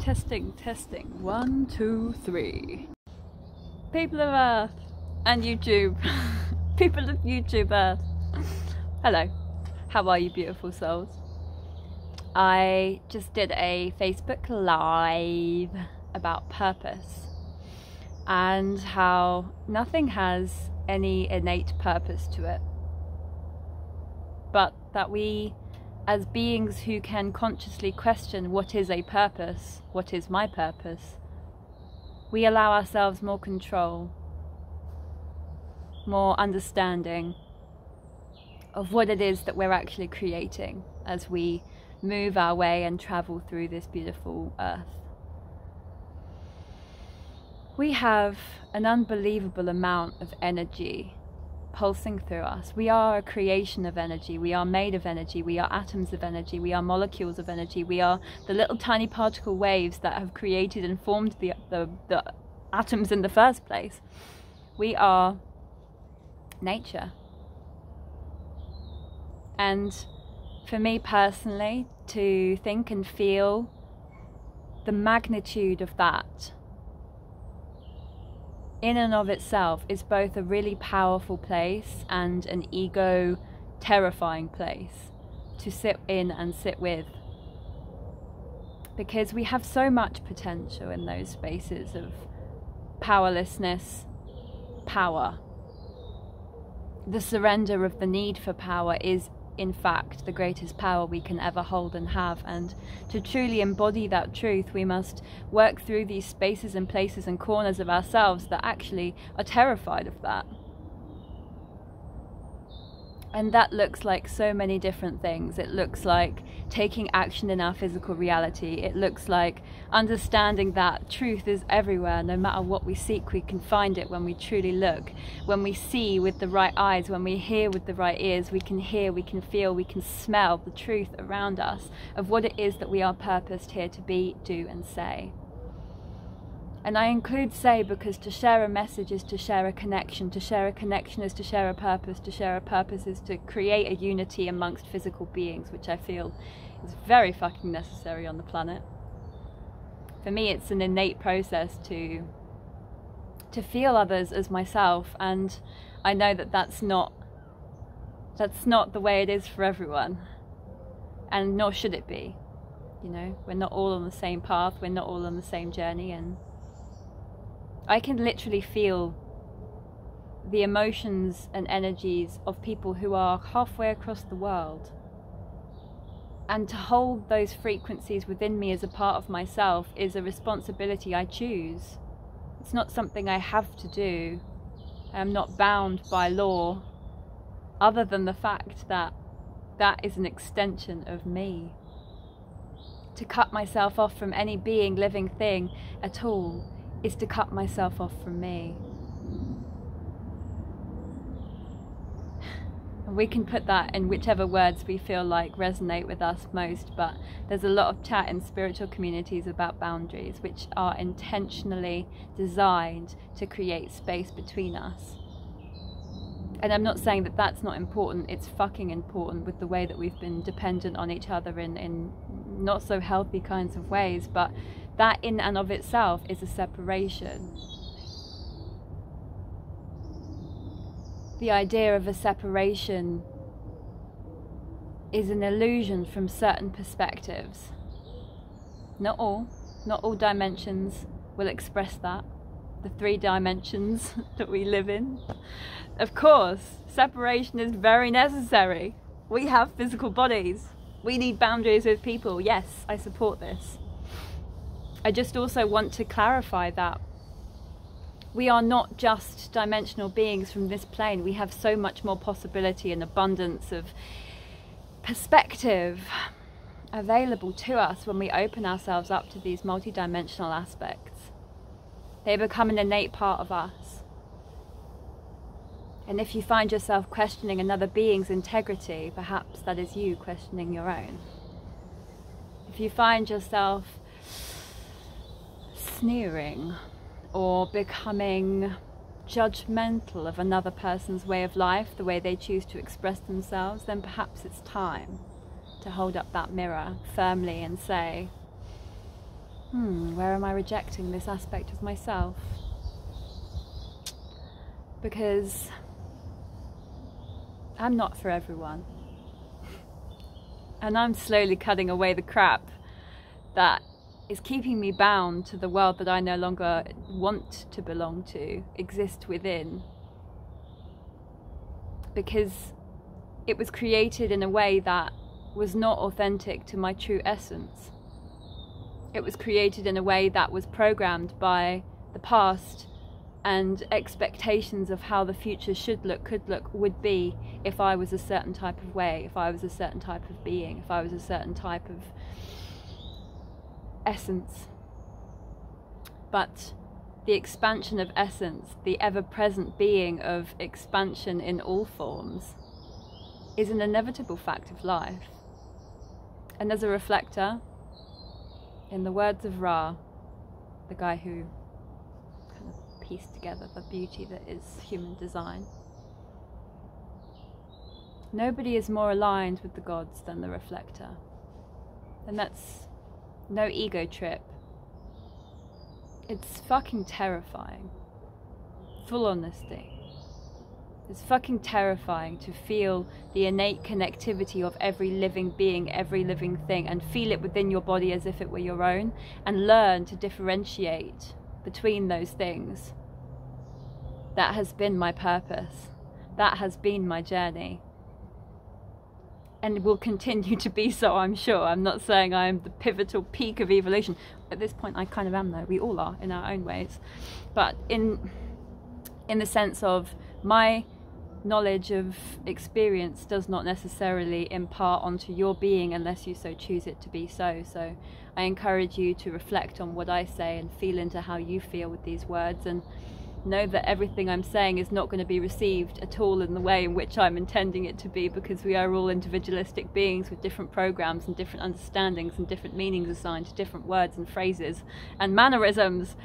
Testing, testing. 1, 2, 3. People of Earth and YouTube. People of YouTube Earth. Hello. How are you, beautiful souls? I just did a Facebook Live about purpose and how nothing has any innate purpose to it, but that we, as beings who can consciously question what is a purpose, what is my purpose, we allow ourselves more control, more understanding of what it is that we're actually creating as we move our way and travel through this beautiful earth. We have an unbelievable amount of energy pulsing through us. We are a creation of energy. We are made of energy. We are atoms of energy. We are molecules of energy. We are the little tiny particle waves that have created and formed the atoms in the first place. We are nature. And for me personally, to think and feel the magnitude of that in and of itself is both a really powerful place and an ego terrifying place to sit in and sit with, because we have so much potential in those spaces of powerlessness, power. The surrender of the need for power is in fact the greatest power we can ever hold and have, and to truly embody that truth we must work through these spaces and places and corners of ourselves that actually are terrified of that. And that looks like so many different things. It looks like taking action in our physical reality. It looks like understanding that truth is everywhere. No matter what we seek, we can find it when we truly look. When we see with the right eyes, when we hear with the right ears, we can hear, we can feel, we can smell the truth around us of what it is that we are purposed here to be, do, and say. And I include say because to share a message is to share a connection. To share a connection is to share a purpose. To share a purpose is to create a unity amongst physical beings, which I feel is very fucking necessary on the planet. For me, it's an innate process to feel others as myself, and I know that that's not the way it is for everyone, and nor should it be. You know, we're not all on the same path, we're not all on the same journey, and I can literally feel the emotions and energies of people who are halfway across the world. And to hold those frequencies within me as a part of myself is a responsibility I choose. It's not something I have to do. I am not bound by law, other than the fact that that is an extension of me. To cut myself off from any being, living thing at all is to cut myself off from me. And we can put that in whichever words we feel like resonate with us most, but there's a lot of chat in spiritual communities about boundaries, which are intentionally designed to create space between us. And I'm not saying that that's not important. It's fucking important with the way that we've been dependent on each other in not so healthy kinds of ways, but that in and of itself is a separation. The idea of a separation is an illusion from certain perspectives. Not all dimensions will express that. The 3 dimensions that we live in. Of course, separation is very necessary. We have physical bodies. We need boundaries with people. Yes, I support this. I just also want to clarify that we are not just dimensional beings from this plane. We have so much more possibility and abundance of perspective available to us when we open ourselves up to these multidimensional aspects. They become an innate part of us. And if you find yourself questioning another being's integrity, perhaps that is you questioning your own. If you find yourself sneering or becoming judgmental of another person's way of life, the way they choose to express themselves, then perhaps it's time to hold up that mirror firmly and say, Where am I rejecting this aspect of myself? Because I'm not for everyone. And I'm slowly cutting away the crap that is keeping me bound to the world that I no longer want to belong to, exist within. Because it was created in a way that was not authentic to my true essence. It was created in a way that was programmed by the past and expectations of how the future should look, could look, would be if I was a certain type of way, if I was a certain type of being, if I was a certain type of essence. But the expansion of essence, the ever-present being of expansion in all forms, is an inevitable fact of life. And as a reflector, in the words of Ra, the guy who kind of pieced together the beauty that is human design, nobody is more aligned with the gods than the reflector. And that's no ego trip. It's fucking terrifying. Full honesty. It's fucking terrifying to feel the innate connectivity of every living being, every living thing, and feel it within your body as if it were your own, and learn to differentiate between those things. That has been my purpose. That has been my journey. And will continue to be so, I'm sure. I'm not saying I'm the pivotal peak of evolution. At this point, I kind of am, though. We all are, in our own ways. But in the sense of my knowledge of experience does not necessarily impart onto your being unless you so choose it to be so. So I encourage you to reflect on what I say and feel into how you feel with these words, and know that everything I'm saying is not going to be received at all in the way in which I'm intending it to be, because we are all individualistic beings with different programs and different understandings and different meanings assigned to different words and phrases and mannerisms.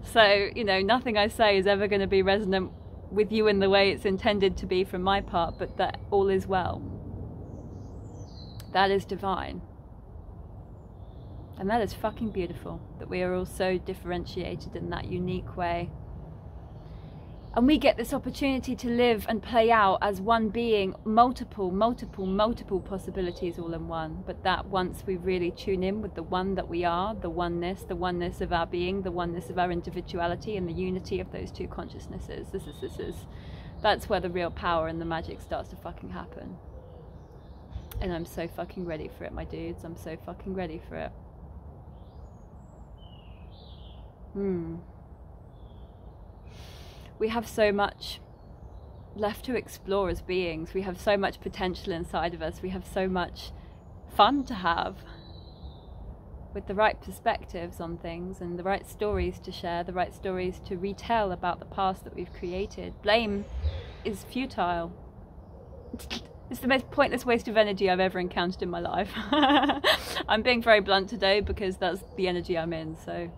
So, you know, nothing I say is ever going to be resonant with you in the way it's intended to be from my part, but that all is well. That is divine. And that is fucking beautiful, that we are all so differentiated in that unique way. And we get this opportunity to live and play out as one being, multiple possibilities all in one. But that once we really tune in with the one that we are, the oneness of our being, the oneness of our individuality, and the unity of those two consciousnesses, that's where the real power and the magic starts to fucking happen. And I'm so fucking ready for it, my dudes. I'm so fucking ready for it. We have so much left to explore as beings. We have so much potential inside of us. We have so much fun to have with the right perspectives on things and the right stories to share, the right stories to retell about the past that we've created. Blame is futile. It's the most pointless waste of energy I've ever encountered in my life. I'm being very blunt today because that's the energy I'm in, so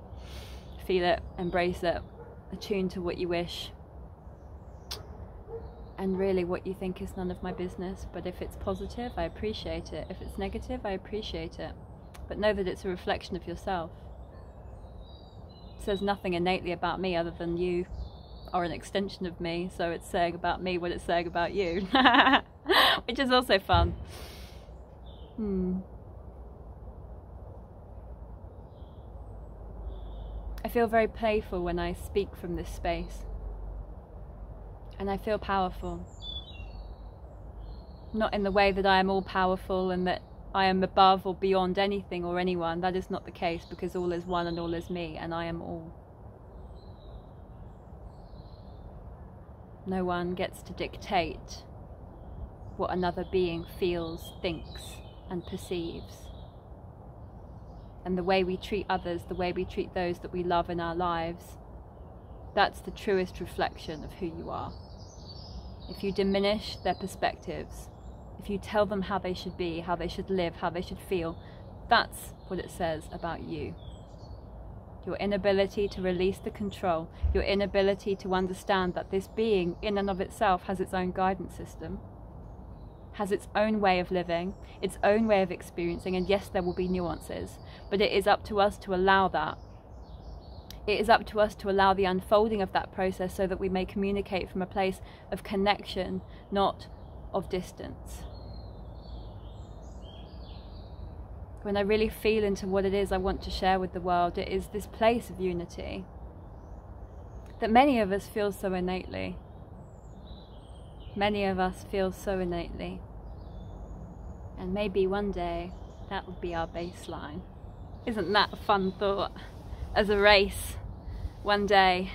feel it, embrace it. Attune to what you wish, and really what you think is none of my business. But if it's positive, I appreciate it. If it's negative, I appreciate it. But know that it's a reflection of yourself. It says nothing innately about me other than you are an extension of me, so it's saying about me what it's saying about you. Which is also fun. I feel very playful when I speak from this space, and I feel powerful. Not in the way that I am all powerful and that I am above or beyond anything or anyone. That is not the case, because all is one and all is me, and I am all. No one gets to dictate what another being feels, thinks, and perceives. And the way we treat others, the way we treat those that we love in our lives, that's the truest reflection of who you are. If you diminish their perspectives, if you tell them how they should be, how they should live, how they should feel, that's what it says about you. Your inability to release the control, your inability to understand that this being in and of itself has its own guidance system, has its own way of living, its own way of experiencing, and yes, there will be nuances, but it is up to us to allow that. It is up to us to allow the unfolding of that process so that we may communicate from a place of connection, not of distance. When I really feel into what it is I want to share with the world, it is this place of unity that many of us feel so innately. Many of us feel so innately. And maybe one day that will be our baseline. Isn't that a fun thought? As a race, one day